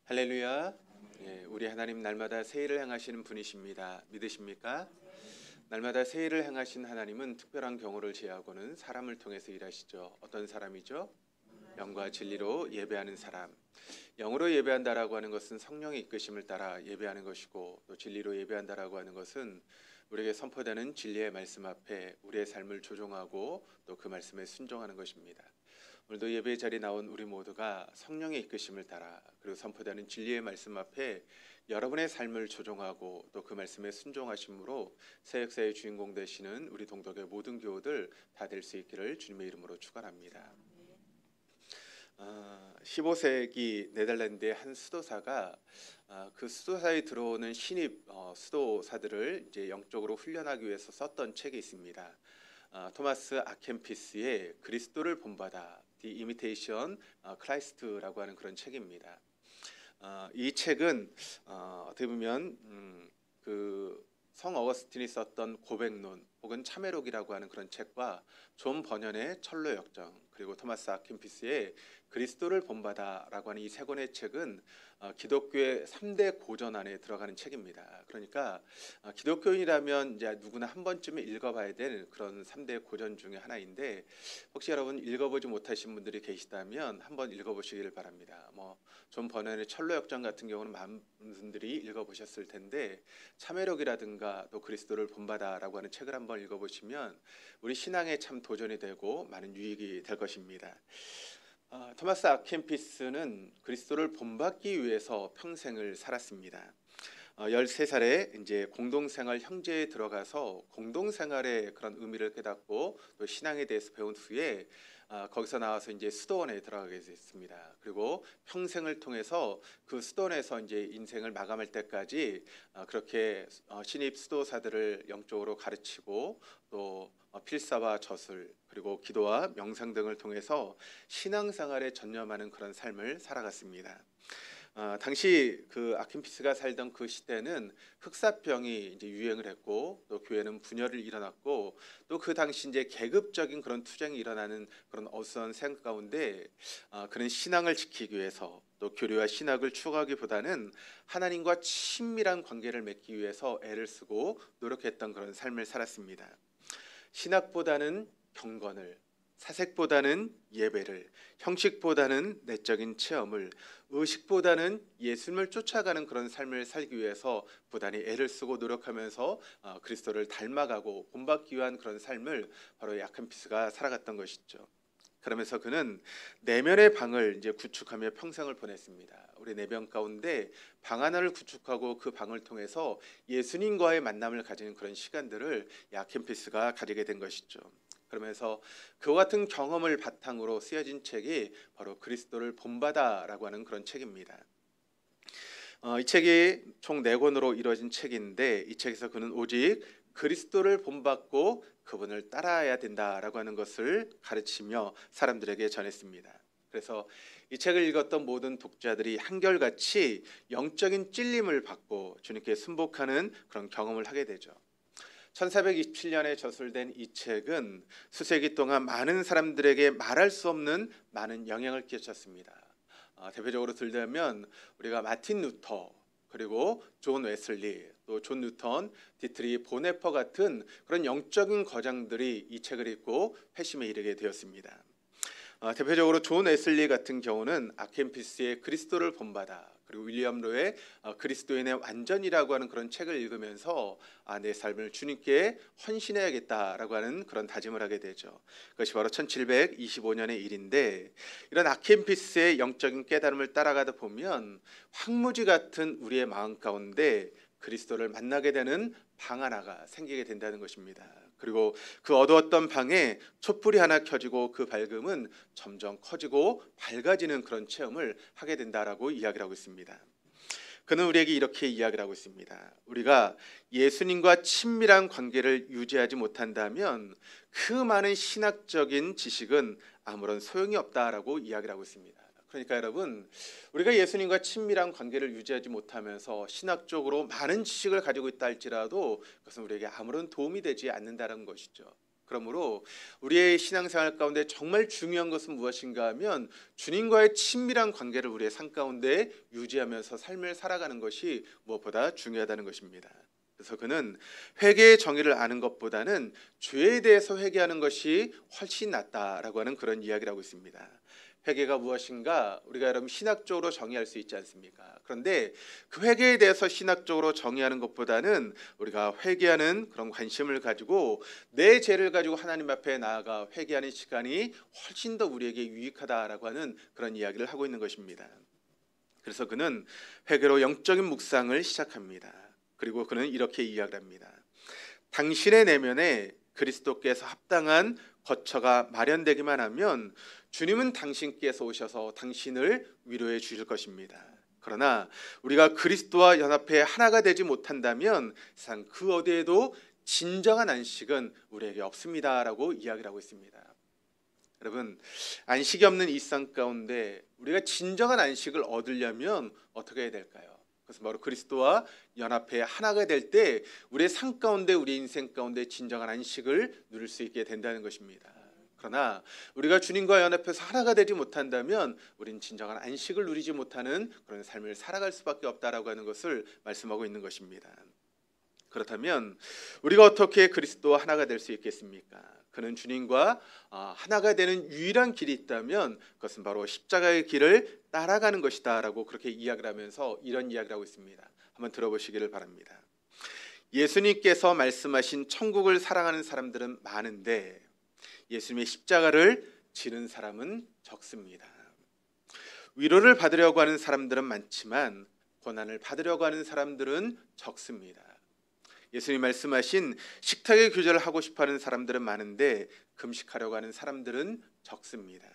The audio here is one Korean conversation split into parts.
할렐루야. 예, 우리 하나님 날마다 새 일을 행하시는 분이십니다. 믿으십니까? 날마다 새 일을 행하신 하나님은 특별한 경우를 제하고는 사람을 통해서 일하시죠. 어떤 사람이죠? 영과 진리로 예배하는 사람. 영으로 예배한다라고 하는 것은 성령의 이끄심을 따라 예배하는 것이고, 또 진리로 예배한다라고 하는 것은 우리에게 선포되는 진리의 말씀 앞에 우리의 삶을 조종하고 또 그 말씀에 순종하는 것입니다. 오늘도 예배 자리에 나온 우리 모두가 성령의 이끄심을 따라 그리고 선포되는 진리의 말씀 앞에 여러분의 삶을 조종하고 또 그 말씀에 순종하심으로 새 역사의 주인공 되시는 우리 동덕의 모든 교우들 다 될 수 있기를 주님의 이름으로 축원합니다. 15세기 네덜란드의 한 수도사가 그 수도사에 들어오는 신입 수도사들을 이제 영적으로 훈련하기 위해서 썼던 책이 있습니다. 토마스 아켄피스의 그리스도를 본받아 The Imitation Christ라고 하는 그런 책입니다. 이 책은 어떻게 보면 그 성 어거스틴이 썼던 고백론 혹은 참회록이라고 하는 그런 책과 존 버년의 철로 역정 그리고 토마스 아켄피스의 그리스도를 본받아라고 하는 이 세 권의 책은 기독교의 3대 고전 안에 들어가는 책입니다. 그러니까 기독교인이라면 이제 누구나 한 번쯤은 읽어봐야 될 그런 3대 고전 중에 하나인데 혹시 여러분 읽어보지 못하신 분들이 계시다면 한번 읽어보시기를 바랍니다. 존 버넌의 철로 역정 같은 경우는 많은 분들이 읽어보셨을 텐데 참회록이라든가 또 그리스도를 본받아라고 하는 책을 한번 읽어보시면 우리 신앙에 참 도전이 되고 많은 유익이 될 것입니다. 토마스 아켄피스는 그리스도를 본받기 위해서 평생을 살았습니다. 13살에 이제 공동생활 형제에 들어가서 공동생활의 그런 의미를 깨닫고 또 신앙에 대해서 배운 후에 거기서 나와서 이제 수도원에 들어가게 됐습니다. 그리고 평생을 통해서 그 수도원에서 이제 인생을 마감할 때까지 그렇게 신입 수도사들을 영적으로 가르치고 또 필사와 저술 그리고 기도와 명상 등을 통해서 신앙생활에 전념하는 그런 삶을 살아갔습니다. 당시 그 아켄피스가 살던 그 시대는 흑사병이 이제 유행을 했고 또 교회는 분열을 일어났고 또 그 당시 이제 계급적인 그런 투쟁이 일어나는 그런 어수선한 생각 가운데 그런 신앙을 지키기 위해서 또 교류와 신학을 추구하기보다는 하나님과 친밀한 관계를 맺기 위해서 애를 쓰고 노력했던 그런 삶을 살았습니다. 신학보다는 경건을, 사색보다는 예배를, 형식보다는 내적인 체험을, 의식보다는 예수님을 쫓아가는 그런 삶을 살기 위해서 부단히 애를 쓰고 노력하면서 그리스도를 닮아가고 본받기 위한 그런 삶을 바로 아켄피스가 살아갔던 것이죠. 그러면서 그는 내면의 방을 이제 구축하며 평생을 보냈습니다. 우리 내면 가운데 방 하나를 구축하고 그 방을 통해서 예수님과의 만남을 가지는 그런 시간들을 아켄피스가 가지게 된 것이죠. 그러면서 그와 같은 경험을 바탕으로 쓰여진 책이 바로 그리스도를 본받아라고 하는 그런 책입니다. 이 책이 총 4권으로 이루어진 책인데 이 책에서 그는 오직 그리스도를 본받고 그분을 따라야 된다라고 하는 것을 가르치며 사람들에게 전했습니다. 그래서 이 책을 읽었던 모든 독자들이 한결같이 영적인 찔림을 받고 주님께 순복하는 그런 경험을 하게 되죠. 1427년에 저술된 이 책은 수세기 동안 많은 사람들에게 말할 수 없는 많은 영향을 끼쳤습니다. 대표적으로 들자면 우리가 마틴 루터 그리고 존 웨슬리 또 존 뉴턴, 디트리 보네퍼 같은 그런 영적인 거장들이 이 책을 읽고 회심에 이르게 되었습니다. 대표적으로 존 웨슬리 같은 경우는 아켄피스의 그리스도를 본받아 그리고 윌리엄 로의 그리스도인의 완전이라고 하는 그런 책을 읽으면서 내 삶을 주님께 헌신해야겠다라고 하는 그런 다짐을 하게 되죠. 그것이 바로 1725년의 일인데 이런 아켄피스의 영적인 깨달음을 따라가다 보면 황무지 같은 우리의 마음 가운데 그리스도를 만나게 되는 방 하나가 생기게 된다는 것입니다. 그리고 그 어두웠던 방에 촛불이 하나 켜지고 그 밝음은 점점 커지고 밝아지는 그런 체험을 하게 된다라고 이야기를 하고 있습니다. 그는 우리에게 이렇게 이야기를 하고 있습니다. 우리가 예수님과 친밀한 관계를 유지하지 못한다면 그 많은 신학적인 지식은 아무런 소용이 없다라고 이야기를 하고 있습니다. 그러니까 여러분, 우리가 예수님과 친밀한 관계를 유지하지 못하면서 신학적으로 많은 지식을 가지고 있다 할지라도 그것은 우리에게 아무런 도움이 되지 않는다는 것이죠. 그러므로 우리의 신앙생활 가운데 정말 중요한 것은 무엇인가 하면 주님과의 친밀한 관계를 우리의 삶 가운데 유지하면서 삶을 살아가는 것이 무엇보다 중요하다는 것입니다. 그래서 그는 회개의 정의를 아는 것보다는 죄에 대해서 회개하는 것이 훨씬 낫다라고 하는 그런 이야기를 하고 있습니다. 회개가 무엇인가 우리가 여러분 신학적으로 정의할 수 있지 않습니까? 그런데 그 회개에 대해서 신학적으로 정의하는 것보다는 우리가 회개하는 그런 관심을 가지고 내 죄를 가지고 하나님 앞에 나아가 회개하는 시간이 훨씬 더 우리에게 유익하다라고 하는 그런 이야기를 하고 있는 것입니다. 그래서 그는 회개로 영적인 묵상을 시작합니다. 그리고 그는 이렇게 이야기를 합니다. 당신의 내면에 그리스도께서 합당한 거처가 마련되기만 하면 주님은 당신께서 오셔서 당신을 위로해 주실 것입니다. 그러나 우리가 그리스도와 연합해 하나가 되지 못한다면 세상 그 어디에도 진정한 안식은 우리에게 없습니다라고 이야기를 하고 있습니다. 여러분, 안식이 없는 이 세상 가운데 우리가 진정한 안식을 얻으려면 어떻게 해야 될까요? 그것은 바로 그리스도와 연합해 하나가 될 때 우리의 삶 가운데 우리 인생 가운데 진정한 안식을 누릴 수 있게 된다는 것입니다. 그러나 우리가 주님과 연합해서 하나가 되지 못한다면 우리는 진정한 안식을 누리지 못하는 그런 삶을 살아갈 수밖에 없다라고 하는 것을 말씀하고 있는 것입니다. 그렇다면 우리가 어떻게 그리스도와 하나가 될 수 있겠습니까? 그는 주님과 하나가 되는 유일한 길이 있다면 그것은 바로 십자가의 길을 따라가는 것이다 라고 그렇게 이야기를 하면서 이런 이야기를 하고 있습니다. 한번 들어보시기를 바랍니다. 예수님께서 말씀하신 천국을 사랑하는 사람들은 많은데 예수님의 십자가를 지는 사람은 적습니다. 위로를 받으려고 하는 사람들은 많지만 고난을 받으려고 하는 사람들은 적습니다. 예수님 말씀하신 식탁의 교제를 하고 싶어하는 사람들은 많은데 금식하려고 하는 사람들은 적습니다.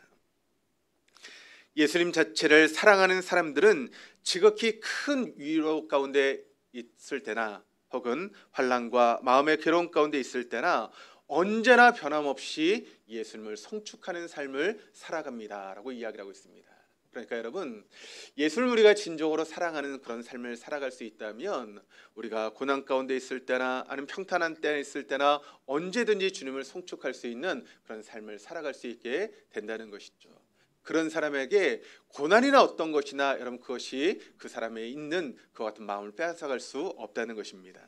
예수님 자체를 사랑하는 사람들은 지극히 큰 위로 가운데 있을 때나 혹은 환난과 마음의 괴로움 가운데 있을 때나 언제나 변함없이 예수님을 송축하는 삶을 살아갑니다 라고 이야기를 하고 있습니다. 그러니까 여러분, 예수를 우리가 진정으로 사랑하는 그런 삶을 살아갈 수 있다면 우리가 고난 가운데 있을 때나 아니면 평탄한 때에 있을 때나 언제든지 주님을 송축할 수 있는 그런 삶을 살아갈 수 있게 된다는 것이죠. 그런 사람에게 고난이나 어떤 것이나 여러분 그것이 그 사람에 있는 그와 같은 마음을 빼앗아갈 수 없다는 것입니다.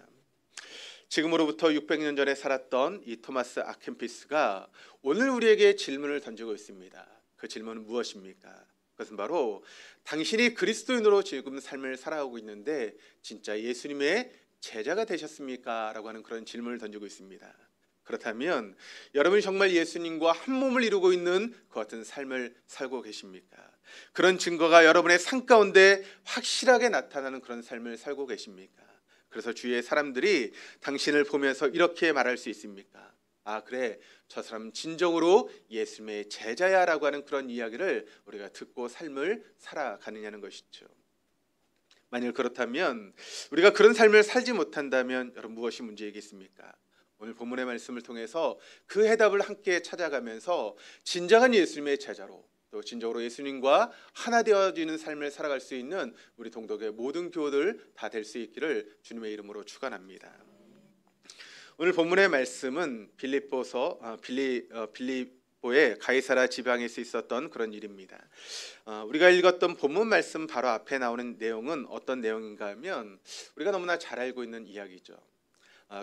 지금으로부터 600년 전에 살았던 이 토마스 아켄피스가 오늘 우리에게 질문을 던지고 있습니다. 그 질문은 무엇입니까? 그것은 바로 당신이 그리스도인으로 지금 삶을 살아가고 있는데 진짜 예수님의 제자가 되셨습니까? 라고 하는 그런 질문을 던지고 있습니다. 그렇다면 여러분이 정말 예수님과 한 몸을 이루고 있는 그 같은 삶을 살고 계십니까? 그런 증거가 여러분의 삶 가운데 확실하게 나타나는 그런 삶을 살고 계십니까? 그래서 주위의 사람들이 당신을 보면서 이렇게 말할 수 있습니까? 아, 그래, 저 사람 진정으로 예수님의 제자야 라고 하는 그런 이야기를 우리가 듣고 삶을 살아가느냐는 것이죠. 만일 그렇다면 우리가 그런 삶을 살지 못한다면 여러분 무엇이 문제이겠습니까? 오늘 본문의 말씀을 통해서 그 해답을 함께 찾아가면서 진정한 예수님의 제자로 또 진정으로 예수님과 하나 되어지는 삶을 살아갈 수 있는 우리 동덕의 모든 교우들 다 될 수 있기를 주님의 이름으로 축원합니다. 오늘 본문의 말씀은 빌립보의 가이사라 지방에서 있었던 그런 일입니다. 우리가 읽었던 본문 말씀 바로 앞에 나오는 내용은 어떤 내용인가 하면 우리가 너무나 잘 알고 있는 이야기죠.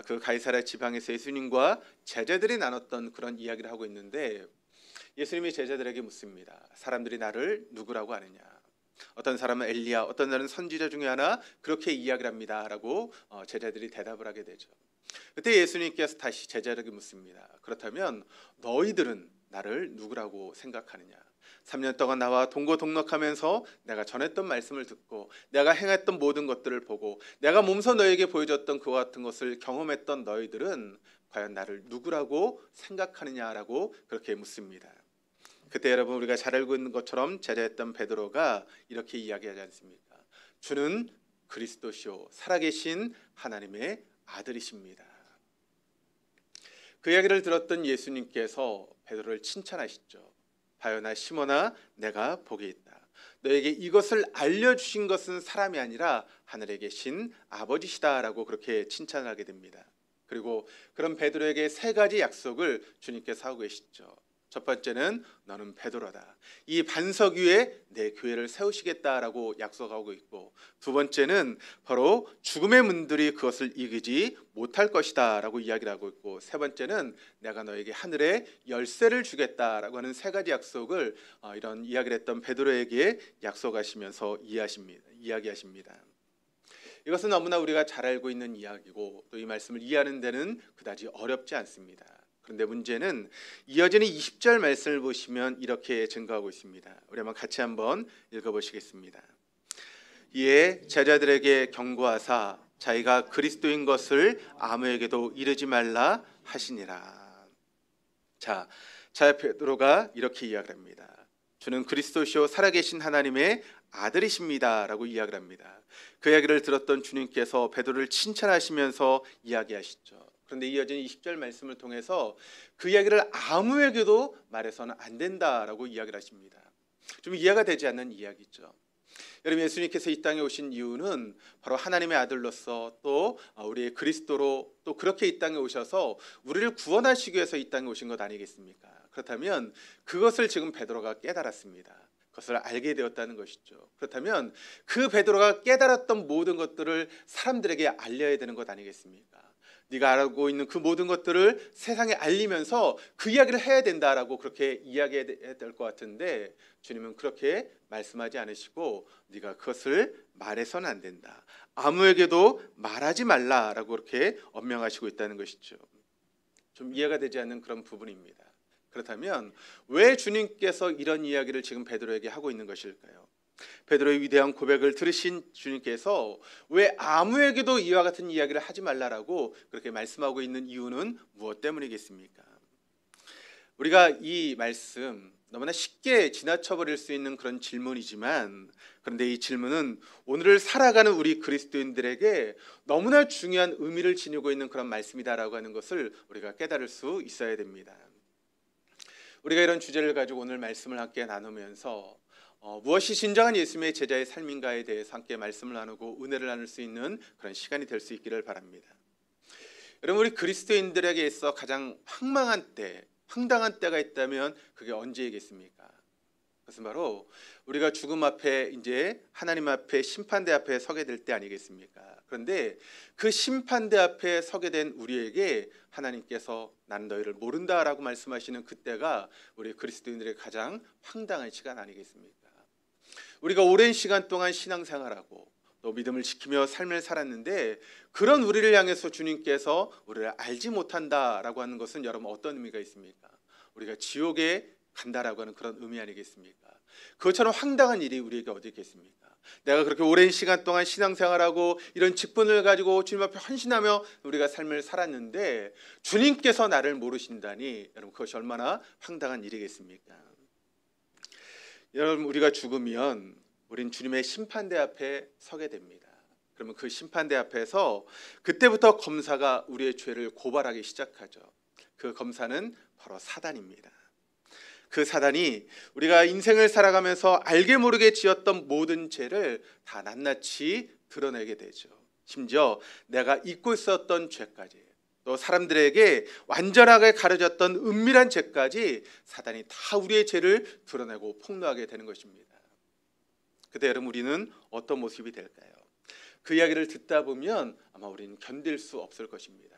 그 가이사라 지방에서 예수님과 제자들이 나눴던 그런 이야기를 하고 있는데 예수님이 제자들에게 묻습니다. 사람들이 나를 누구라고 아느냐? 어떤 사람은 엘리야, 어떤 사람은 선지자 중에 하나 그렇게 이야기를 합니다 라고 제자들이 대답을 하게 되죠. 그때 예수님께서 다시 제자들에게 묻습니다. 그렇다면 너희들은 나를 누구라고 생각하느냐? 3년 동안 나와 동고동락하면서 내가 전했던 말씀을 듣고 내가 행했던 모든 것들을 보고 내가 몸소 너에게 보여줬던 그와 같은 것을 경험했던 너희들은 과연 나를 누구라고 생각하느냐라고 그렇게 묻습니다. 그때 여러분 우리가 잘 알고 있는 것처럼 제자였던 베드로가 이렇게 이야기하지 않습니까? 주는 그리스도시요 살아계신 하나님의 아들이십니다. 그 이야기를 들었던 예수님께서 베드로를 칭찬하시죠. 바요나 시몬아 내가 복이 있다. 너에게 이것을 알려주신 것은 사람이 아니라 하늘에 계신 아버지시다 라고 그렇게 칭찬하게 됩니다. 그리고 그런 베드로에게 세 가지 약속을 주님께서 하고 계시죠. 첫 번째는 너는 베드로다. 이 반석 위에 내 교회를 세우시겠다라고 약속하고 있고, 두 번째는 바로 죽음의 문들이 그것을 이기지 못할 것이다 라고 이야기를 하고 있고, 세 번째는 내가 너에게 하늘의 열쇠를 주겠다라고 하는 세 가지 약속을 이런 이야기를 했던 베드로에게 약속하시면서 이야기하십니다. 이것은 너무나 우리가 잘 알고 있는 이야기고, 또 이 말씀을 이해하는 데는 그다지 어렵지 않습니다. 그런데 문제는 이어지는 20절 말씀을 보시면 이렇게 증거하고 있습니다. 우리 같이 한번 읽어보시겠습니다. 이에 제자들에게 경고하사 자기가 그리스도인 것을 아무에게도 이르지 말라 하시니라. 자 베드로가 이렇게 이야기를 합니다. 주는 그리스도시요 살아계신 하나님의 아들이십니다 라고 이야기를 합니다. 그 이야기를 들었던 주님께서 베드로를 칭찬하시면서 이야기하시죠. 그런데 이어지는 20절 말씀을 통해서 그 이야기를 아무에게도 말해서는 안 된다라고 이야기를 하십니다. 좀 이해가 되지 않는 이야기죠. 여러분, 예수님께서 이 땅에 오신 이유는 바로 하나님의 아들로서 또 우리의 그리스도로 또 그렇게 이 땅에 오셔서 우리를 구원하시기 위해서 이 땅에 오신 것 아니겠습니까? 그렇다면 그것을 지금 베드로가 깨달았습니다. 그것을 알게 되었다는 것이죠. 그렇다면 그 베드로가 깨달았던 모든 것들을 사람들에게 알려야 되는 것 아니겠습니까? 네가 알고 있는 그 모든 것들을 세상에 알리면서 그 이야기를 해야 된다라고 그렇게 이야기해야 될 것 같은데, 주님은 그렇게 말씀하지 않으시고 네가 그것을 말해서는 안 된다, 아무에게도 말하지 말라라고 그렇게 엄명하시고 있다는 것이죠. 좀 이해가 되지 않는 그런 부분입니다. 그렇다면 왜 주님께서 이런 이야기를 지금 베드로에게 하고 있는 것일까요? 베드로의 위대한 고백을 들으신 주님께서 왜 아무에게도 이와 같은 이야기를 하지 말라라고 그렇게 말씀하고 있는 이유는 무엇 때문이겠습니까? 우리가 이 말씀 너무나 쉽게 지나쳐버릴 수 있는 그런 질문이지만, 그런데 이 질문은 오늘을 살아가는 우리 그리스도인들에게 너무나 중요한 의미를 지니고 있는 그런 말씀이다라고 하는 것을 우리가 깨달을 수 있어야 됩니다. 우리가 이런 주제를 가지고 오늘 말씀을 함께 나누면서 무엇이 진정한 예수님의 제자의 삶인가에 대해서 함께 말씀을 나누고 은혜를 나눌 수 있는 그런 시간이 될 수 있기를 바랍니다. 여러분, 우리 그리스도인들에게 있어 가장 황당한 때가 있다면 그게 언제이겠습니까? 그것은 바로 우리가 죽음 앞에 이제 하나님 앞에 심판대 앞에 서게 될 때 아니겠습니까? 그런데 그 심판대 앞에 서게 된 우리에게 하나님께서 나는 너희를 모른다라고 말씀하시는 그때가 우리 그리스도인들의 가장 황당한 시간 아니겠습니까? 우리가 오랜 시간 동안 신앙생활하고 또 믿음을 지키며 삶을 살았는데, 그런 우리를 향해서 주님께서 우리를 알지 못한다라고 하는 것은 여러분 어떤 의미가 있습니까? 우리가 지옥에 간다라고 하는 그런 의미 아니겠습니까? 그것처럼 황당한 일이 우리에게 어디 있겠습니까? 내가 그렇게 오랜 시간 동안 신앙생활하고 이런 직분을 가지고 주님 앞에 헌신하며 우리가 삶을 살았는데 주님께서 나를 모르신다니, 여러분 그것이 얼마나 황당한 일이겠습니까? 여러분, 우리가 죽으면 우린 주님의 심판대 앞에 서게 됩니다. 그러면 그 심판대 앞에서 그때부터 검사가 우리의 죄를 고발하기 시작하죠. 그 검사는 바로 사단입니다. 그 사단이 우리가 인생을 살아가면서 알게 모르게 지었던 모든 죄를 다 낱낱이 드러내게 되죠. 심지어 내가 잊고 있었던 죄까지, 또 사람들에게 완전하게 가려졌던 은밀한 죄까지 사단이 다 우리의 죄를 드러내고 폭로하게 되는 것입니다. 그때 여러분, 우리는 어떤 모습이 될까요? 그 이야기를 듣다 보면 아마 우리는 견딜 수 없을 것입니다.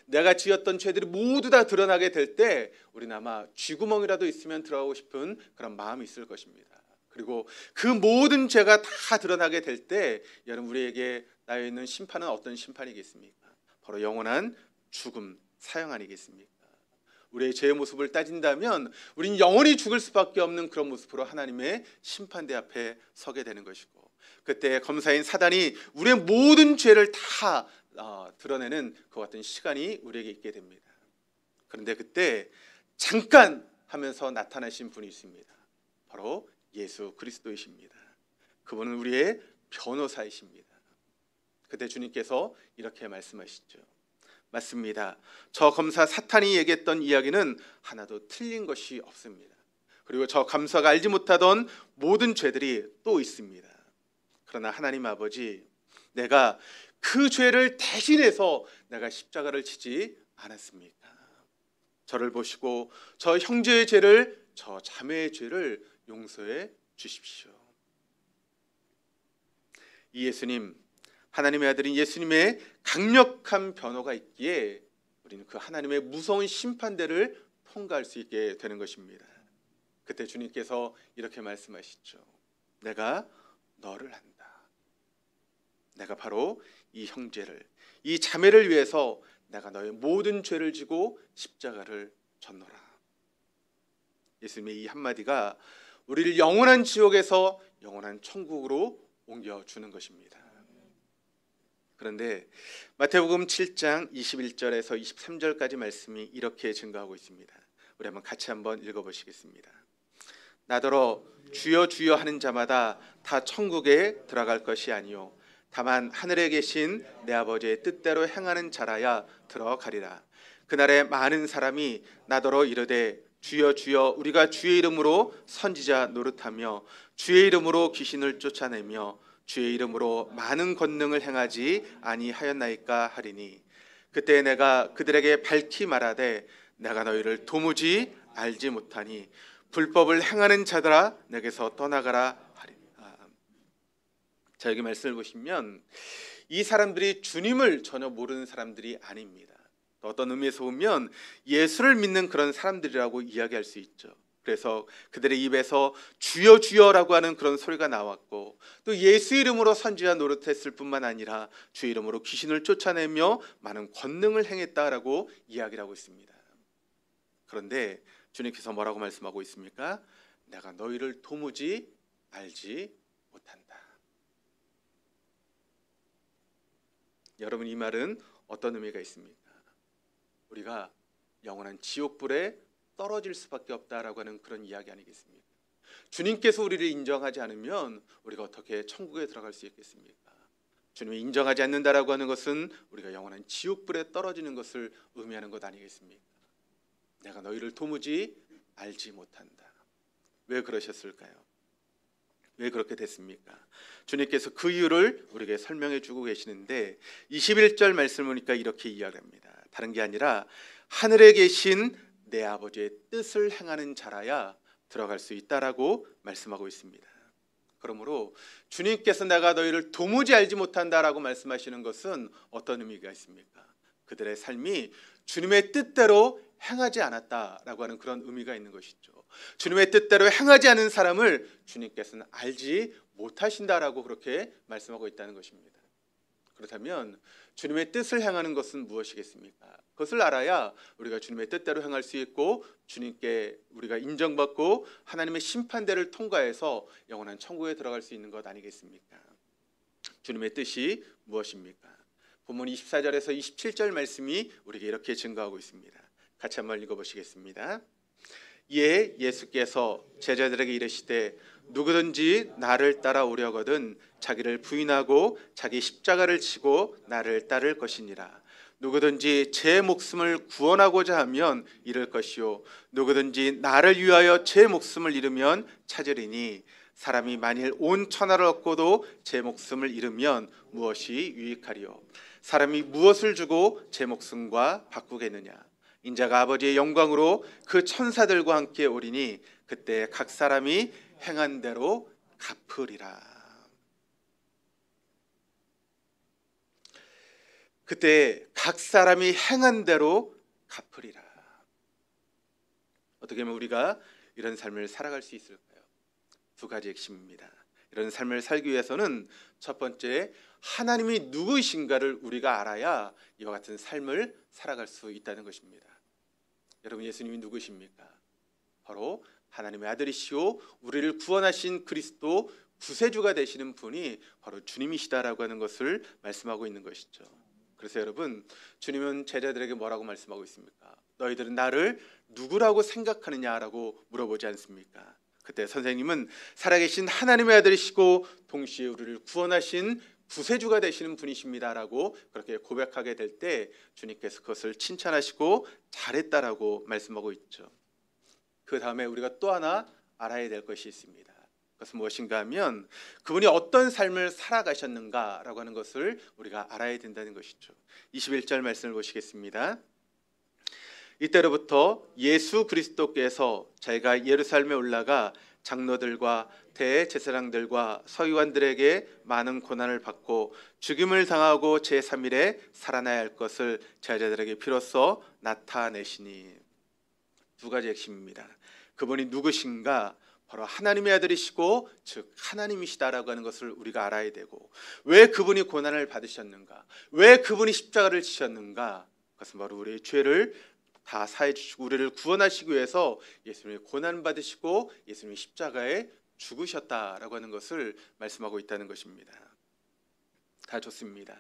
내가 지었던 죄들이 모두 다 드러나게 될 때 우리는 아마 쥐구멍이라도 있으면 들어가고 싶은 그런 마음이 있을 것입니다. 그리고 그 모든 죄가 다 드러나게 될 때 여러분, 우리에게 나여 있는 심판은 어떤 심판이겠습니까? 바로 영원한 죽음, 사형 아니겠습니까? 우리의 죄의 모습을 따진다면 우린 영원히 죽을 수밖에 없는 그런 모습으로 하나님의 심판대 앞에 서게 되는 것이고, 그때 검사인 사단이 우리의 모든 죄를 다 드러내는 그 같은 시간이 우리에게 있게 됩니다. 그런데 그때 잠깐 하면서 나타나신 분이 있습니다. 바로 예수 그리스도이십니다. 그분은 우리의 변호사이십니다. 그때 주님께서 이렇게 말씀하시죠. 맞습니다. 저 검사 사탄이 얘기했던 이야기는 하나도 틀린 것이 없습니다. 그리고 저 검사가 알지 못하던 모든 죄들이 또 있습니다. 그러나 하나님 아버지, 내가 그 죄를 대신해서 내가 십자가를 지지 않았습니까? 저를 보시고 저 형제의 죄를, 저 자매의 죄를 용서해 주십시오. 이 예수님, 하나님의 아들인 예수님의 강력한 변호가 있기에 우리는 그 하나님의 무서운 심판대를 통과할 수 있게 되는 것입니다. 그때 주님께서 이렇게 말씀하시죠. 내가 너를 안다. 내가 바로 이 형제를, 이 자매를 위해서 내가 너의 모든 죄를 지고 십자가를 졌노라. 예수님의 이 한마디가 우리를 영원한 지옥에서 영원한 천국으로 옮겨주는 것입니다. 그런데 마태복음 7장 21절에서 23절까지 말씀이 이렇게 증거하고 있습니다. 우리 한번 같이 한번 읽어보시겠습니다. 나더러 주여 주여 하는 자마다 다 천국에 들어갈 것이 아니요 다만 하늘에 계신 내 아버지의 뜻대로 행하는 자라야 들어가리라. 그날에 많은 사람이 나더러 이르되 주여 주여 우리가 주의 이름으로 선지자 노릇하며 주의 이름으로 귀신을 쫓아내며 주의 이름으로 많은 권능을 행하지 아니하였나이까 하리니 그때 내가 그들에게 밝히 말하되 내가 너희를 도무지 알지 못하니 불법을 행하는 자들아 내게서 떠나가라 하리니. 자, 여기 말씀을 보시면 이 사람들이 주님을 전혀 모르는 사람들이 아닙니다. 어떤 의미에서 보면 예수를 믿는 그런 사람들이라고 이야기할 수 있죠. 그래서 그들의 입에서 주여 주여라고 하는 그런 소리가 나왔고 또 예수 이름으로 선지자 노릇했을 뿐만 아니라 주 이름으로 귀신을 쫓아내며 많은 권능을 행했다라고 이야기를 하고 있습니다. 그런데 주님께서 뭐라고 말씀하고 있습니까? 내가 너희를 도무지 알지 못한다. 여러분, 이 말은 어떤 의미가 있습니까? 우리가 영원한 지옥불에 떨어질 수밖에 없다라고 하는 그런 이야기 아니겠습니까? 주님께서 우리를 인정하지 않으면 우리가 어떻게 천국에 들어갈 수 있겠습니까? 주님이 인정하지 않는다라고 하는 것은 우리가 영원한 지옥불에 떨어지는 것을 의미하는 것 아니겠습니까? 내가 너희를 도무지 알지 못한다. 왜 그러셨을까요? 왜 그렇게 됐습니까? 주님께서 그 이유를 우리에게 설명해 주고 계시는데 21절 말씀을 보니까 이렇게 이야기합니다. 다른 게 아니라 하늘에 계신 내 아버지의 뜻을 행하는 자라야 들어갈 수 있다라고 말씀하고 있습니다. 그러므로 주님께서 내가 너희를 도무지 알지 못한다라고 말씀하시는 것은 어떤 의미가 있습니까? 그들의 삶이 주님의 뜻대로 행하지 않았다라고 하는 그런 의미가 있는 것이죠. 주님의 뜻대로 행하지 않은 사람을 주님께서는 알지 못하신다라고 그렇게 말씀하고 있다는 것입니다. 그렇다면 주님의 뜻을 행하는 것은 무엇이겠습니까? 그것을 알아야 우리가 주님의 뜻대로 행할 수 있고 주님께 우리가 인정받고 하나님의 심판대를 통과해서 영원한 천국에 들어갈 수 있는 것 아니겠습니까? 주님의 뜻이 무엇입니까? 본문 24절에서 27절 말씀이 우리에게 이렇게 증거하고 있습니다. 같이 한번 읽어보시겠습니다. 이에 예수께서 제자들에게 이르시되 누구든지 나를 따라오려거든 자기를 부인하고 자기 십자가를 지고 나를 따를 것이니라. 누구든지 제 목숨을 구원하고자 하면 잃을 것이요 누구든지 나를 위하여 제 목숨을 잃으면 찾으리니 사람이 만일 온 천하를 얻고도 제 목숨을 잃으면 무엇이 유익하리요? 사람이 무엇을 주고 제 목숨과 바꾸겠느냐? 인자가 아버지의 영광으로 그 천사들과 함께 오리니 그때 각 사람이 행한 대로 갚으리라. 그때 각 사람이 행한 대로 갚으리라. 어떻게 하면 우리가 이런 삶을 살아갈 수 있을까요? 두 가지 핵심입니다. 이런 삶을 살기 위해서는 첫 번째, 하나님이 누구이신가를 우리가 알아야 이와 같은 삶을 살아갈 수 있다는 것입니다. 여러분, 예수님이 누구십니까? 바로 하나님의 아들이시오 우리를 구원하신 그리스도 구세주가 되시는 분이 바로 주님이시다라고 하는 것을 말씀하고 있는 것이죠. 그래서 여러분, 주님은 제자들에게 뭐라고 말씀하고 있습니까? 너희들은 나를 누구라고 생각하느냐라고 물어보지 않습니까? 그때 선생님은 살아계신 하나님의 아들이시고 동시에 우리를 구원하신 구세주가 되시는 분이십니다라고 그렇게 고백하게 될 때 주님께서 그것을 칭찬하시고 잘했다라고 말씀하고 있죠. 그 다음에 우리가 또 하나 알아야 될 것이 있습니다. 그것은 무엇인가 하면 그분이 어떤 삶을 살아가셨는가라고 하는 것을 우리가 알아야 된다는 것이죠. 21절 말씀을 보시겠습니다. 이때로부터 예수 그리스도께서 자기가 예루살렘에 올라가 장로들과 대제사장들과 서기관들에게 많은 고난을 받고 죽임을 당하고 제3일에 살아나야 할 것을 제자들에게 비로소 나타내시니. 두 가지 핵심입니다. 그분이 누구신가? 바로 하나님의 아들이시고 즉 하나님이시다라고 하는 것을 우리가 알아야 되고, 왜 그분이 고난을 받으셨는가, 왜 그분이 십자가를 지셨는가, 그것은 바로 우리의 죄를 다 사해 주시고 우리를 구원하시기 위해서 예수님이 고난 받으시고 예수님이 십자가에 죽으셨다라고 하는 것을 말씀하고 있다는 것입니다. 다 좋습니다.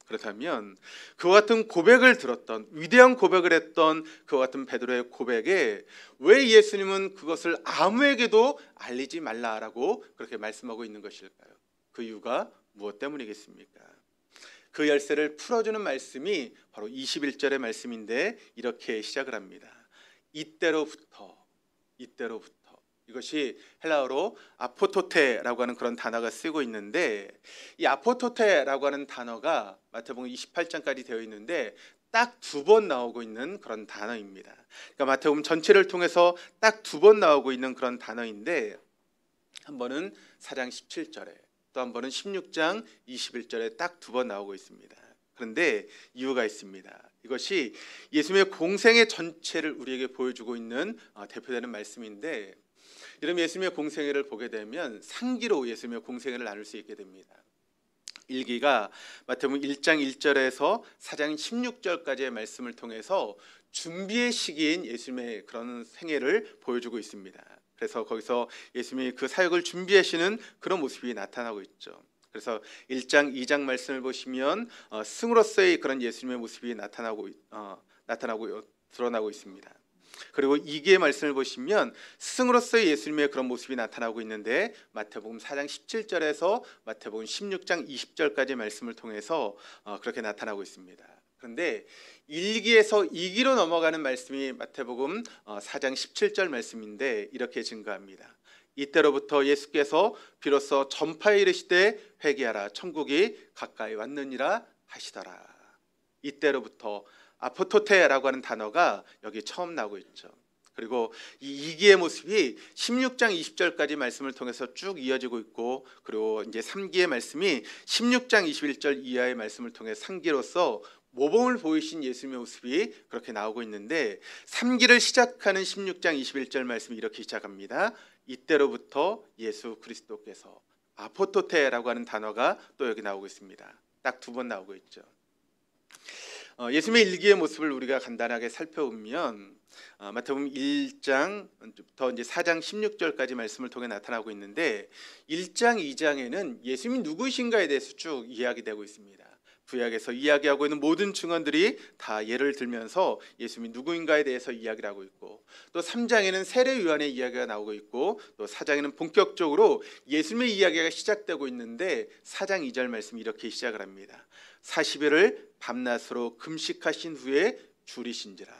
그렇다면 그와 같은 고백을 들었던, 위대한 고백을 했던 그와 같은 베드로의 고백에 왜 예수님은 그것을 아무에게도 알리지 말라라고 그렇게 말씀하고 있는 것일까요? 그 이유가 무엇 때문이겠습니까? 그 열쇠를 풀어주는 말씀이 바로 21절의 말씀인데 이렇게 시작을 합니다. 이때로부터. 이것이 헬라어로 아포토테라고 하는 그런 단어가 쓰고 있는데, 이 아포토테라고 하는 단어가 마태복음 28장까지 되어 있는데 딱 두 번 나오고 있는 그런 단어입니다. 그러니까 마태복음 전체를 통해서 딱 두 번 나오고 있는 그런 단어인데, 한 번은 4장 17절에, 또 한 번은 16장 21절에 딱 두 번 나오고 있습니다. 그런데 이유가 있습니다. 이것이 예수님의 공생의 전체를 우리에게 보여주고 있는 대표되는 말씀인데, 여러분 예수님의 공생애를 보게 되면 상기로 예수님의 공생애를 나눌 수 있게 됩니다. 1기가 마태복음 1장 1절에서 4장 16절까지의 말씀을 통해서 준비의 시기인 예수님의 그런 생애를 보여주고 있습니다. 그래서 거기서 예수님이 그 사역을 준비하시는 그런 모습이 나타나고 있죠. 그래서 1장 2장 말씀을 보시면 승으로서의 그런 예수님의 모습이 드러나고 있습니다. 그리고 2기의 말씀을 보시면 스승으로서의 예수님의 그런 모습이 나타나고 있는데, 마태복음 4장 17절에서 마태복음 16장 20절까지 말씀을 통해서 그렇게 나타나고 있습니다. 그런데 1기에서 2기로 넘어가는 말씀이 마태복음 4장 17절 말씀인데 이렇게 증거합니다. 이때로부터 예수께서 비로소 전파에 이르시되 회개하라 천국이 가까이 왔느니라 하시더라. 이때로부터 아포토테라고 하는 단어가 여기 처음 나오고 있죠. 그리고 이 이기의 모습이 16장 20절까지 말씀을 통해서 쭉 이어지고 있고, 그리고 이제 3기의 말씀이 16장 21절 이하의 말씀을 통해 상기로서 모범을 보이신 예수님의 모습이 그렇게 나오고 있는데, 3기를 시작하는 16장 21절 말씀이 이렇게 시작합니다. 이때로부터 예수 그리스도께서. 아포토테라고 하는 단어가 또 여기 나오고 있습니다. 딱 두 번 나오고 있죠. 예수님의 일기의 모습을 우리가 간단하게 살펴보면 마태복음 1장부터 이제 4장 16절까지 말씀을 통해 나타나고 있는데, 1장 2장에는 예수님이 누구신가에 대해서 쭉 이야기되고 있습니다. 구약에서 이야기하고 있는 모든 증언들이 다 예를 들면서 예수님이 누구인가에 대해서 이야기를 하고 있고, 또 3장에는 세례 요한의 이야기가 나오고 있고, 또 4장에는 본격적으로 예수님의 이야기가 시작되고 있는데 4장 2절 말씀이 이렇게 시작을 합니다. 40일을 밤낮으로 금식하신 후에 줄이신지라.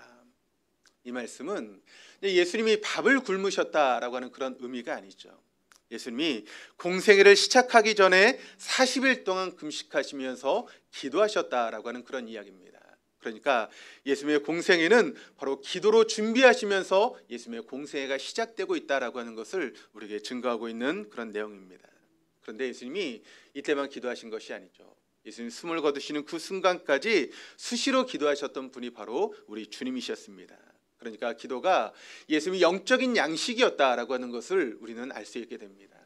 이 말씀은 예수님이 밥을 굶으셨다라고 하는 그런 의미가 아니죠. 예수님이 공생애를 시작하기 전에 40일 동안 금식하시면서 기도하셨다라고 하는 그런 이야기입니다. 그러니까 예수님의 공생애는 바로 기도로 준비하시면서 예수님의 공생애가 시작되고 있다라고 하는 것을 우리에게 증거하고 있는 그런 내용입니다. 그런데 예수님이 이때만 기도하신 것이 아니죠. 예수님 숨을 거두시는 그 순간까지 수시로 기도하셨던 분이 바로 우리 주님이셨습니다. 그러니까 기도가 예수님이 영적인 양식이었다라고 하는 것을 우리는 알 수 있게 됩니다.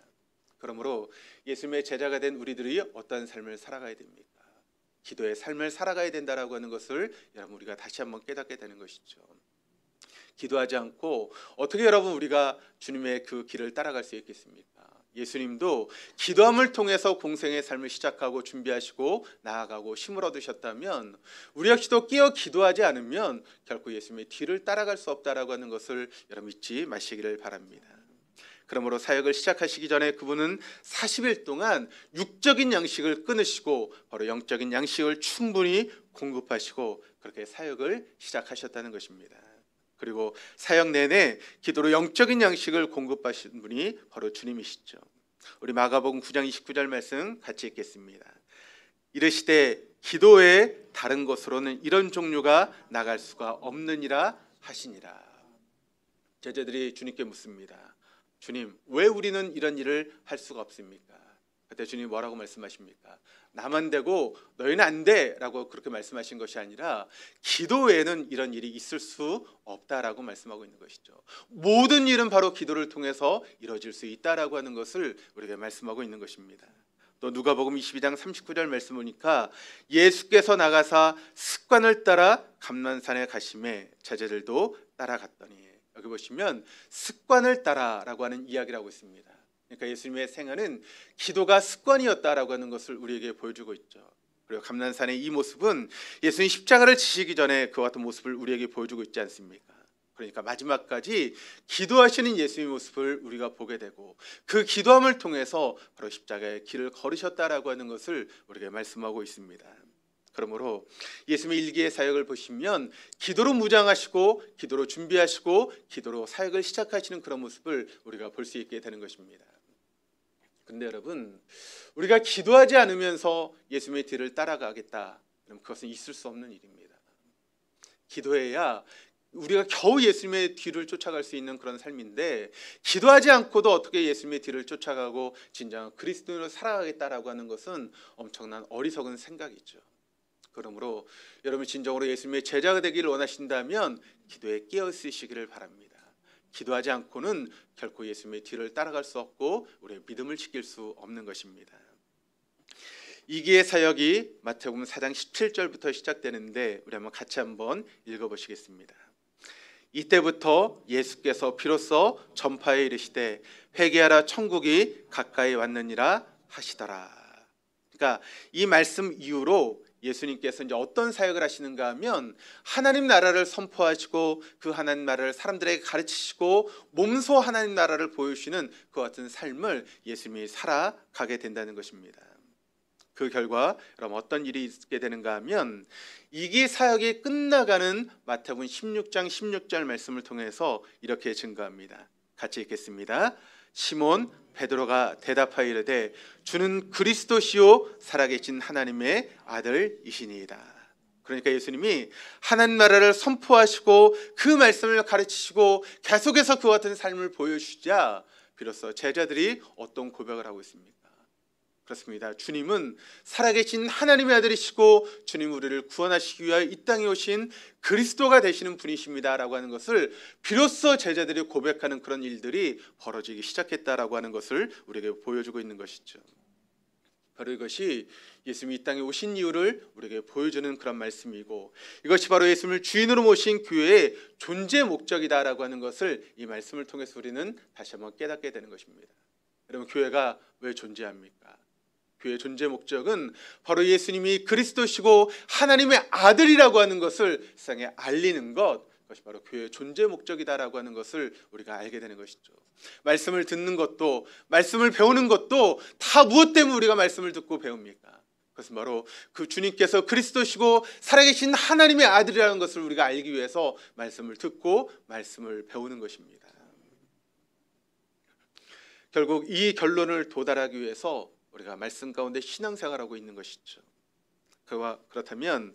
그러므로 예수님의 제자가 된 우리들이 어떤 삶을 살아가야 됩니까? 기도의 삶을 살아가야 된다라고 하는 것을 여러분 우리가 다시 한번 깨닫게 되는 것이죠. 기도하지 않고 어떻게 여러분 우리가 주님의 그 길을 따라갈 수 있겠습니까? 예수님도 기도함을 통해서 공생의 삶을 시작하고 준비하시고 나아가고 힘을 얻으셨다면, 우리 역시도 끼어 기도하지 않으면 결코 예수님의 뒤를 따라갈 수 없다라고 하는 것을 여러분 잊지 마시기를 바랍니다. 그러므로 사역을 시작하시기 전에 그분은 40일 동안 육적인 양식을 끊으시고 바로 영적인 양식을 충분히 공급하시고 그렇게 사역을 시작하셨다는 것입니다. 그리고 사역 내내 기도로 영적인 양식을 공급하신 분이 바로 주님이시죠. 우리 마가복음 9장 29절 말씀 같이 읽겠습니다. 이르시되 기도 외에 다른 곳으로는 이런 종류가 나갈 수가 없느니라 하시니라. 제자들이 주님께 묻습니다. 주님, 왜 우리는 이런 일을 할 수가 없습니까? 그때 주님이 뭐라고 말씀하십니까? 나만 되고 너희는 안 돼 라고 그렇게 말씀하신 것이 아니라 기도 외에는 이런 일이 있을 수 없다라고 말씀하고 있는 것이죠. 모든 일은 바로 기도를 통해서 이루어질 수 있다라고 하는 것을 우리에게 말씀하고 있는 것입니다. 또 누가복음 22장 39절 말씀 보니까 예수께서 나가사 습관을 따라 감난산에 가심에 제자들도 따라갔더니, 여기 보시면 습관을 따라라고 하는 이야기를 하고 있습니다. 그러니까 예수님의 생애는 기도가 습관이었다라고 하는 것을 우리에게 보여주고 있죠. 그리고 감난산의 이 모습은 예수님 십자가를 지시기 전에 그와 같은 모습을 우리에게 보여주고 있지 않습니까? 그러니까 마지막까지 기도하시는 예수님의 모습을 우리가 보게 되고 그 기도함을 통해서 바로 십자가의 길을 걸으셨다라고 하는 것을 우리에게 말씀하고 있습니다. 그러므로 예수님의 일기의 사역을 보시면 기도로 무장하시고 기도로 준비하시고 기도로 사역을 시작하시는 그런 모습을 우리가 볼 수 있게 되는 것입니다. 근데 여러분, 우리가 기도하지 않으면서 예수님의 뒤를 따라가겠다, 그럼 그것은 있을 수 없는 일입니다. 기도해야 우리가 겨우 예수님의 뒤를 쫓아갈 수 있는 그런 삶인데, 기도하지 않고도 어떻게 예수님의 뒤를 쫓아가고 진정한 그리스도인으로 살아가겠다라고 하는 것은 엄청난 어리석은 생각이죠. 그러므로 여러분 진정으로 예수님의 제자가 되기를 원하신다면 기도에 깨어있으시기를 바랍니다. 기도하지 않고는 결코 예수님의 뒤를 따라갈 수 없고 우리의 믿음을 지킬 수 없는 것입니다. 이기의 사역이 마태복음 4장 17절부터 시작되는데 우리 같이 한번 읽어보시겠습니다. 이때부터 예수께서 비로소 전파에 이르시되 회개하라 천국이 가까이 왔느니라 하시더라. 그러니까 이 말씀 이후로 예수님께서 이제 어떤 사역을 하시는가 하면 하나님 나라를 선포하시고 그 하나님 나라를 사람들에게 가르치시고 몸소 하나님 나라를 보여주시는 그 같은 삶을 예수님이 살아가게 된다는 것입니다. 그 결과 그럼 어떤 일이 있게 되는가 하면 이기 사역이 끝나가는 마태복음 16장 16절 말씀을 통해서 이렇게 증거합니다. 같이 읽겠습니다. 시몬 베드로가 대답하여 이르되 주는 그리스도시요 살아계신 하나님의 아들이시니이다. 그러니까 예수님이 하나님 나라를 선포하시고 그 말씀을 가르치시고 계속해서 그와 같은 삶을 보여주시자 비로소 제자들이 어떤 고백을 하고 있습니까? 그렇습니다. 주님은 살아계신 하나님의 아들이시고 주님 우리를 구원하시기 위하여 이 땅에 오신 그리스도가 되시는 분이십니다 라고 하는 것을 비로소 제자들이 고백하는 그런 일들이 벌어지기 시작했다라고 하는 것을 우리에게 보여주고 있는 것이죠. 바로 이것이 예수님이 이 땅에 오신 이유를 우리에게 보여주는 그런 말씀이고, 이것이 바로 예수님을 주인으로 모신 교회의 존재 목적이다라고 하는 것을 이 말씀을 통해서 우리는 다시 한번 깨닫게 되는 것입니다. 여러분, 교회가 왜 존재합니까? 교회의 존재 목적은 바로 예수님이 그리스도시고 하나님의 아들이라고 하는 것을 세상에 알리는 것, 그것이 바로 교회의 존재 목적이다라고 하는 것을 우리가 알게 되는 것이죠. 말씀을 듣는 것도, 말씀을 배우는 것도 다 무엇 때문에 우리가 말씀을 듣고 배웁니까? 그것은 바로 그 주님께서 그리스도시고 살아계신 하나님의 아들이라는 것을 우리가 알기 위해서 말씀을 듣고 말씀을 배우는 것입니다. 결국 이 결론을 도달하기 위해서 우리가 말씀 가운데 신앙생활하고 있는 것이죠. 그렇다면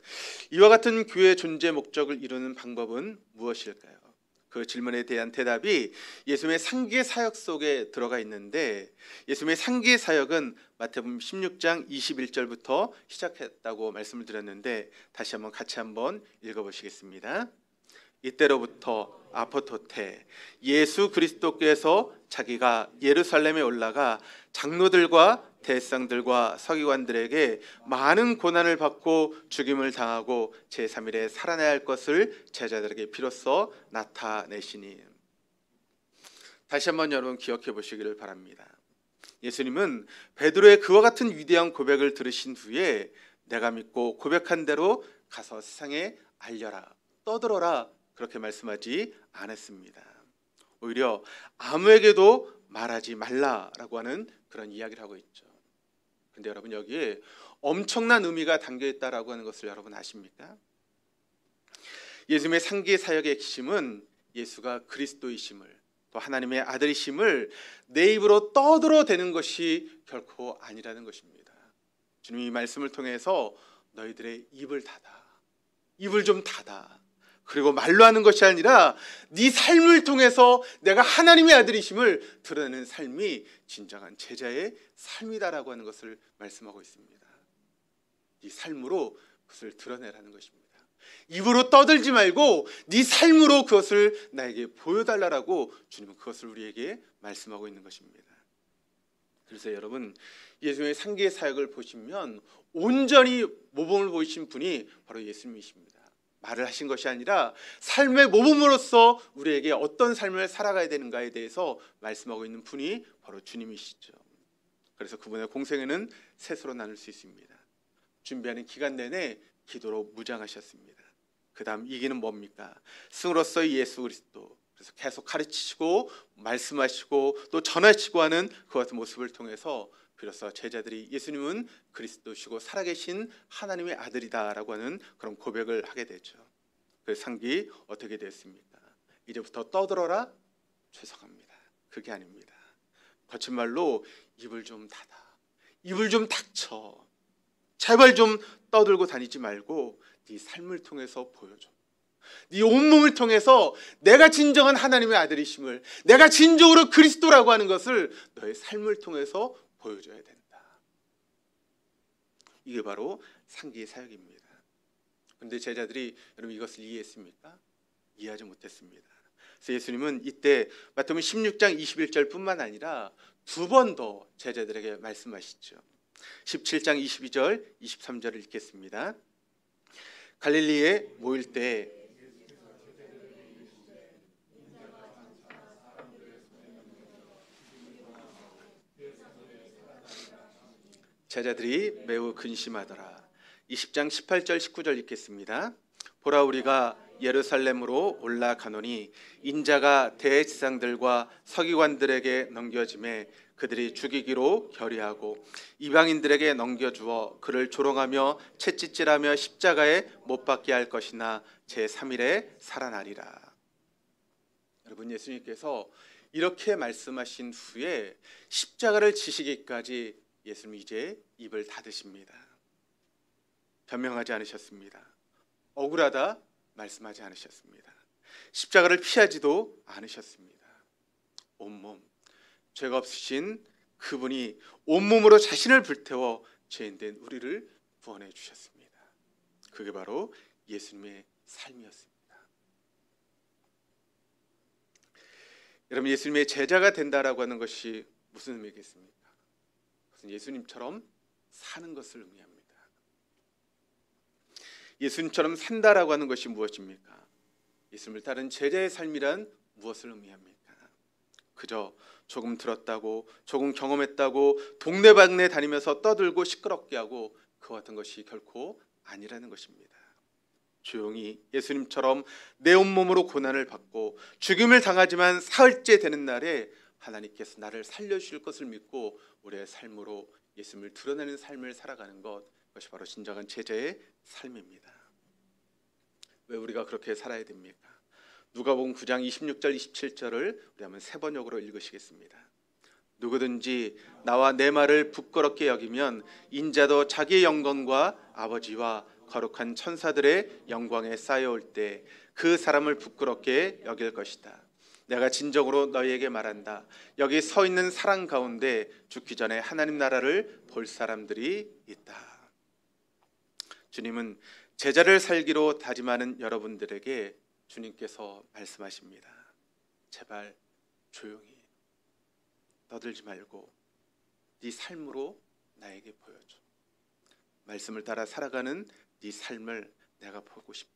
이와 같은 교회의 존재 목적을 이루는 방법은 무엇일까요? 그 질문에 대한 대답이 예수님의 상기의 사역 속에 들어가 있는데, 예수님의 상기의 사역은 마태복음 16장 21절부터 시작했다고 말씀을 드렸는데 다시 한번 같이 한번 읽어보시겠습니다. 이때로부터 아포토테 예수 그리스도께서 자기가 예루살렘에 올라가 장로들과 대상들과 서기관들에게 많은 고난을 받고 죽임을 당하고 제3일에 살아나야 할 것을 제자들에게 비로소 나타내시니. 다시 한번 여러분 기억해 보시기를 바랍니다. 예수님은 베드로의 그와 같은 위대한 고백을 들으신 후에 내가 믿고 고백한 대로 가서 세상에 알려라, 떠들어라, 그렇게 말씀하지 않았습니다. 오히려 아무에게도 말하지 말라라고 하는 그런 이야기를 하고 있죠. 그런데 여러분, 여기에 엄청난 의미가 담겨 있다라고 하는 것을 여러분 아십니까? 예수님의 상기 사역의 핵심은 예수가 그리스도이심을, 또 하나님의 아들이심을 내 입으로 떠들어대는 것이 결코 아니라는 것입니다. 주님이 이 말씀을 통해서 너희들의 입을 닫아, 입을 좀 닫아. 그리고 말로 하는 것이 아니라 네 삶을 통해서 내가 하나님의 아들이심을 드러내는 삶이 진정한 제자의 삶이다라고 하는 것을 말씀하고 있습니다. 네 삶으로 그것을 드러내라는 것입니다. 입으로 떠들지 말고 네 삶으로 그것을 나에게 보여달라고 주님은 그것을 우리에게 말씀하고 있는 것입니다. 그래서 여러분, 예수님의 상기의 사역을 보시면 온전히 모범을 보이신 분이 바로 예수님이십니다. 말을 하신 것이 아니라 삶의 모범으로서 우리에게 어떤 삶을 살아가야 되는가에 대해서 말씀하고 있는 분이 바로 주님이시죠. 그래서 그분의 공생애는 셋으로 나눌 수 있습니다. 준비하는 기간 내내 기도로 무장하셨습니다. 그 다음 이기는 뭡니까? 승으로서의 예수 그리스도. 그래서 계속 가르치시고 말씀하시고 또 전하시고 하는 그 같은 모습을 통해서 비로소 제자들이 예수님은 그리스도시고 살아계신 하나님의 아들이다라고 하는 그런 고백을 하게 되죠. 그 상기 어떻게 됐습니까? 이제부터 떠들어라? 죄송합니다. 그게 아닙니다. 거친 말로 입을 좀 닫아, 입을 좀 닥쳐, 제발 좀 떠들고 다니지 말고 네 삶을 통해서 보여줘. 네 온몸을 통해서 내가 진정한 하나님의 아들이심을, 내가 진정으로 그리스도라고 하는 것을 너의 삶을 통해서 보여줘야 된다. 이게 바로 상기의 사역입니다. 그런데 제자들이 여러분 이것을 이해했습니까? 이해하지 못했습니다. 그래서 예수님은 이때 마태복음 16장 21절 뿐만 아니라 두 번 더 제자들에게 말씀하시죠. 17장 22절 23절을 읽겠습니다. 갈릴리에 모일 때 제자들이 매우 근심하더라. 20장 18절 19절 읽겠습니다. 보라, 우리가 예루살렘으로 올라가노니 인자가 대제사장들과 서기관들에게 넘겨짐에 그들이 죽이기로 결의하고 이방인들에게 넘겨주어 그를 조롱하며 채찍질하며 십자가에 못 박게 할 것이나 제3일에 살아나리라. 여러분, 예수님께서 이렇게 말씀하신 후에 십자가를 지시기까지 예수님 이제 입을 닫으십니다. 변명하지 않으셨습니다. 억울하다 말씀하지 않으셨습니다. 십자가를 피하지도 않으셨습니다. 온몸, 죄가 없으신 그분이 온몸으로 자신을 불태워 죄인된 우리를 구원해 주셨습니다. 그게 바로 예수님의 삶이었습니다. 여러분, 예수님의 제자가 된다라고 하는 것이 무슨 의미겠습니까? 예수님처럼 사는 것을 의미합니다. 예수님처럼 산다라고 하는 것이 무엇입니까? 예수님을 따른 제자의 삶이란 무엇을 의미합니까? 그저 조금 들었다고, 조금 경험했다고 동네방네 다니면서 떠들고 시끄럽게 하고 그 같은 것이 결코 아니라는 것입니다. 조용히 예수님처럼 내 온몸으로 고난을 받고 죽임을 당하지만 사흘째 되는 날에 하나님께서 나를 살려주실 것을 믿고 우리의 삶으로 예수님을 드러내는 삶을 살아가는 것, 그것이 바로 진정한 제자의 삶입니다. 왜 우리가 그렇게 살아야 됩니까? 누가복음 9장 26절 27절을 우리 한번 세 번역으로 읽으시겠습니다. 누구든지 나와 내 말을 부끄럽게 여기면 인자도 자기의 영광과 아버지와 거룩한 천사들의 영광에 쌓여올 때 그 사람을 부끄럽게 여길 것이다. 내가 진정으로 너희에게 말한다. 여기 서 있는 사람 가운데 죽기 전에 하나님 나라를 볼 사람들이 있다. 주님은 제자를 살기로 다짐하는 여러분들에게 주님께서 말씀하십니다. 제발 조용히 떠들지 말고 네 삶으로 나에게 보여줘. 말씀을 따라 살아가는 네 삶을 내가 보고 싶어.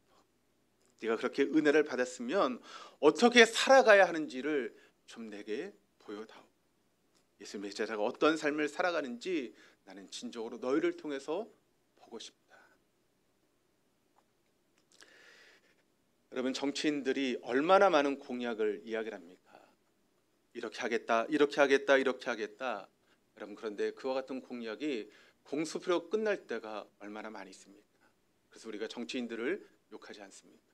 네가 그렇게 은혜를 받았으면 어떻게 살아가야 하는지를 좀 내게 보여다오. 예수님의 제자가 어떤 삶을 살아가는지 나는 진정으로 너희를 통해서 보고 싶다. 여러분, 정치인들이 얼마나 많은 공약을 이야기를 합니까? 이렇게 하겠다, 이렇게 하겠다, 이렇게 하겠다. 여러분, 그런데 그와 같은 공약이 공수표로 끝날 때가 얼마나 많이 있습니까? 그래서 우리가 정치인들을 욕하지 않습니다.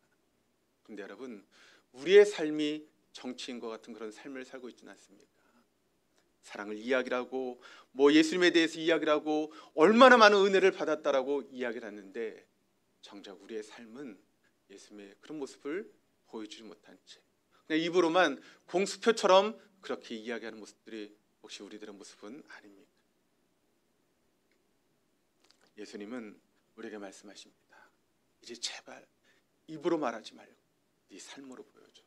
그런데 여러분, 우리의 삶이 정치인과 같은 그런 삶을 살고 있지는 않습니까? 사랑을 이야기하고 뭐 예수님에 대해서 이야기를 하고 얼마나 많은 은혜를 받았다라고 이야기를 하는데 정작 우리의 삶은 예수님의 그런 모습을 보여주지 못한 채 그냥 입으로만 공수표처럼 그렇게 이야기하는 모습들이 혹시 우리들의 모습은 아닙니까? 예수님은 우리에게 말씀하십니다. 이제 제발 입으로 말하지 말고 네 삶으로 보여줘.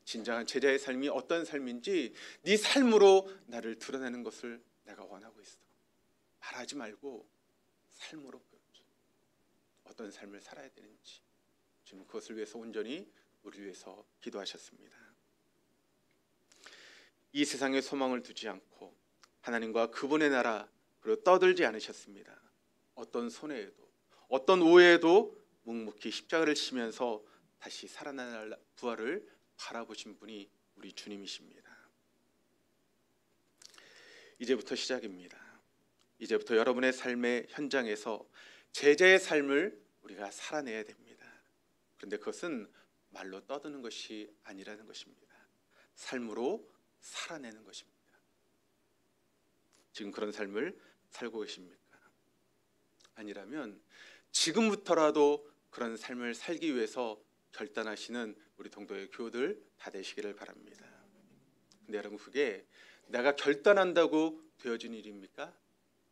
진정한 제자의 삶이 어떤 삶인지 네 삶으로 나를 드러내는 것을 내가 원하고 있어. 말하지 말고 삶으로 보여줘. 어떤 삶을 살아야 되는지 주님 그것을 위해서 온전히 우리 위해서 기도하셨습니다. 이 세상에 소망을 두지 않고 하나님과 그분의 나라 그리고 떠들지 않으셨습니다. 어떤 손해에도 어떤 오해에도 묵묵히 십자가를 지면서 다시 살아날 부활을 바라보신 분이 우리 주님이십니다. 이제부터 시작입니다. 이제부터 여러분의 삶의 현장에서 제자의 삶을 우리가 살아내야 됩니다. 그런데 그것은 말로 떠드는 것이 아니라는 것입니다. 삶으로 살아내는 것입니다. 지금 그런 삶을 살고 계십니까? 아니라면 지금부터라도 그런 삶을 살기 위해서 결단하시는 우리 동도의 교우들 다 되시기를 바랍니다. 근데 여러분 그게 내가 결단한다고 되어진 일입니까?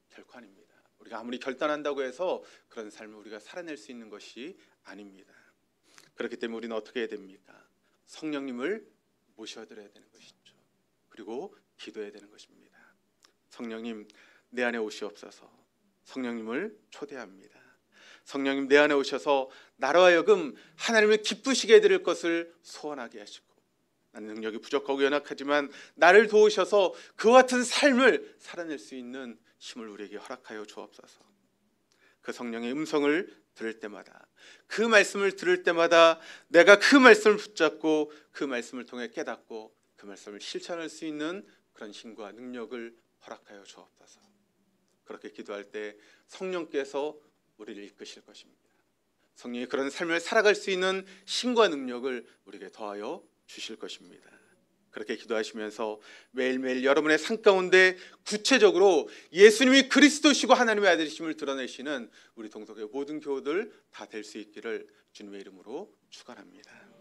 결코 아닙니다. 우리가 아무리 결단한다고 해서 그런 삶을 우리가 살아낼 수 있는 것이 아닙니다. 그렇기 때문에 우리는 어떻게 해야 됩니까? 성령님을 모셔드려야 되는 것이죠. 그리고 기도해야 되는 것입니다. 성령님 내 안에 오시옵소서. 성령님을 초대합니다. 성령님 내 안에 오셔서 나로 하여금 하나님을 기쁘시게 해드릴 것을 소원하게 하시고 나는 능력이 부족하고 연약하지만 나를 도우셔서 그와 같은 삶을 살아낼 수 있는 힘을 우리에게 허락하여 주옵소서. 그 성령의 음성을 들을 때마다 그 말씀을 들을 때마다 내가 그 말씀을 붙잡고 그 말씀을 통해 깨닫고 그 말씀을 실천할 수 있는 그런 힘과 능력을 허락하여 주옵소서. 그렇게 기도할 때 성령께서 우리를 이끄실 것입니다. 성령이 그런 삶을 살아갈 수 있는 힘과 능력을 우리에게 더하여 주실 것입니다. 그렇게 기도하시면서 매일매일 여러분의 삶 가운데 구체적으로 예수님이 그리스도시고 하나님의 아들이심을 드러내시는 우리 동석의 모든 교우들 다 될 수 있기를 주님의 이름으로 축원합니다.